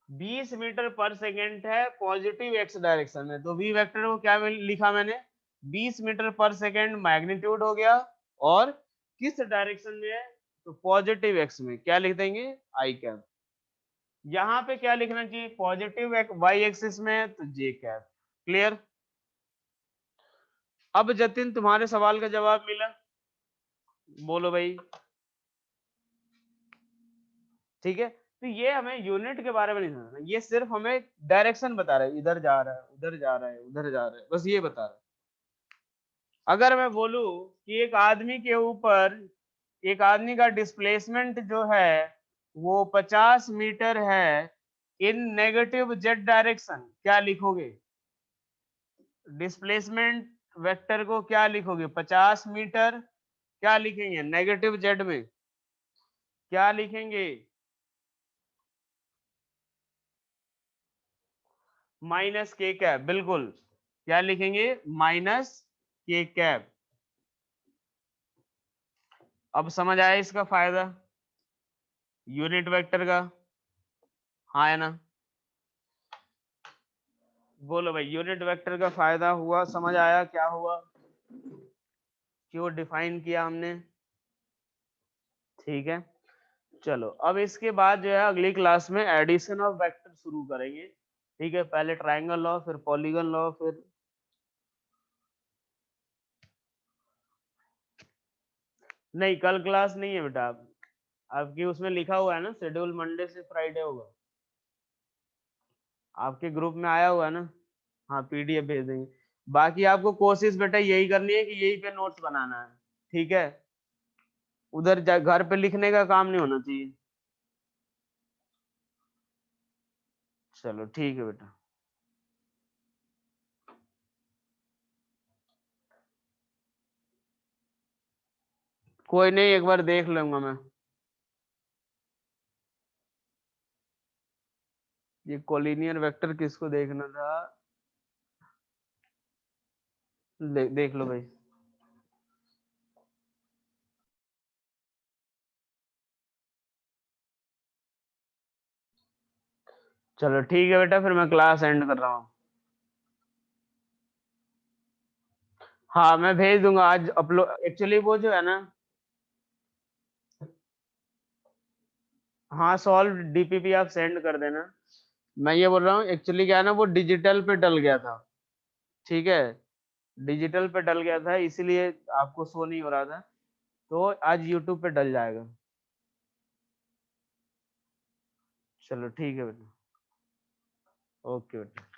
20 मीटर पर सेकेंड है पॉजिटिव एक्स डायरेक्शन में, तो वी वेक्टर को क्या लिखा मैंने? 20 मीटर पर सेकेंड मैग्नीट्यूड हो गया, और किस डायरेक्शन में है? तो पॉजिटिव एक्स में। क्या लिख देंगे? आई कैप। यहाँ पे क्या लिखना चाहिए? पॉजिटिव वाई एक्सिस में है तो जे कैप। क्लियर? अब जतिन तुम्हारे सवाल का जवाब मिला, बोलो भाई। ठीक है, तो ये हमें यूनिट के बारे में नहीं समझना, ये सिर्फ हमें डायरेक्शन बता रहा है, इधर जा रहा है, उधर जा रहा है, उधर जा रहा है, बस ये बता रहा है। अगर मैं बोलूं कि एक आदमी के ऊपर, एक आदमी का डिस्प्लेसमेंट जो है वो 50 मीटर है इन नेगेटिव जेड डायरेक्शन, क्या लिखोगे? डिस्प्लेसमेंट वेक्टर को क्या लिखोगे? 50 मीटर क्या लिखेंगे? नेगेटिव जेड में क्या लिखेंगे? माइनस के कैप। बिल्कुल, क्या लिखेंगे? माइनस के कैप। अब समझ आया इसका फायदा यूनिट वेक्टर का? हाँ है ना? बोलो भाई, यूनिट वेक्टर का फायदा हुआ, समझ आया क्या हुआ, क्यों डिफाइन किया हमने? ठीक है, चलो अब इसके बाद जो है अगली क्लास में एडिशन ऑफ वेक्टर शुरू करेंगे। ठीक है, पहले ट्रायंगल लॉ, फिर पॉलीगन लॉ, फिर नहीं, कल क्लास नहीं है बेटा। आपकी उसमें लिखा हुआ है ना, शेड्यूल मंडे से फ्राइडे होगा, आपके ग्रुप में आया हुआ है ना। हाँ, पीडीएफ भेज देंगे। बाकी आपको कोशिश बेटा यही करनी है कि यही पे नोट्स बनाना है। ठीक है, उधर घर पे लिखने का काम नहीं होना चाहिए। चलो ठीक है बेटा। कोई नहीं, एक बार देख लूंगा मैं। ये कोलिनियर वेक्टर किसको देखना था? देख लो भाई। चलो ठीक है बेटा, फिर मैं क्लास एंड कर रहा हूँ। हाँ मैं भेज दूंगा आज अपलोड, एक्चुअली वो जो है ना। हाँ, सॉल्व डीपीपी आप सेंड कर देना। मैं ये बोल रहा हूँ एक्चुअली क्या है ना, वो डिजिटल पे डल गया था। ठीक है, डिजिटल पे डल गया था, इसीलिए आपको शो नहीं हो रहा था। तो आज यूट्यूब पे डल जाएगा। चलो ठीक है बेटा। ओके बेटा।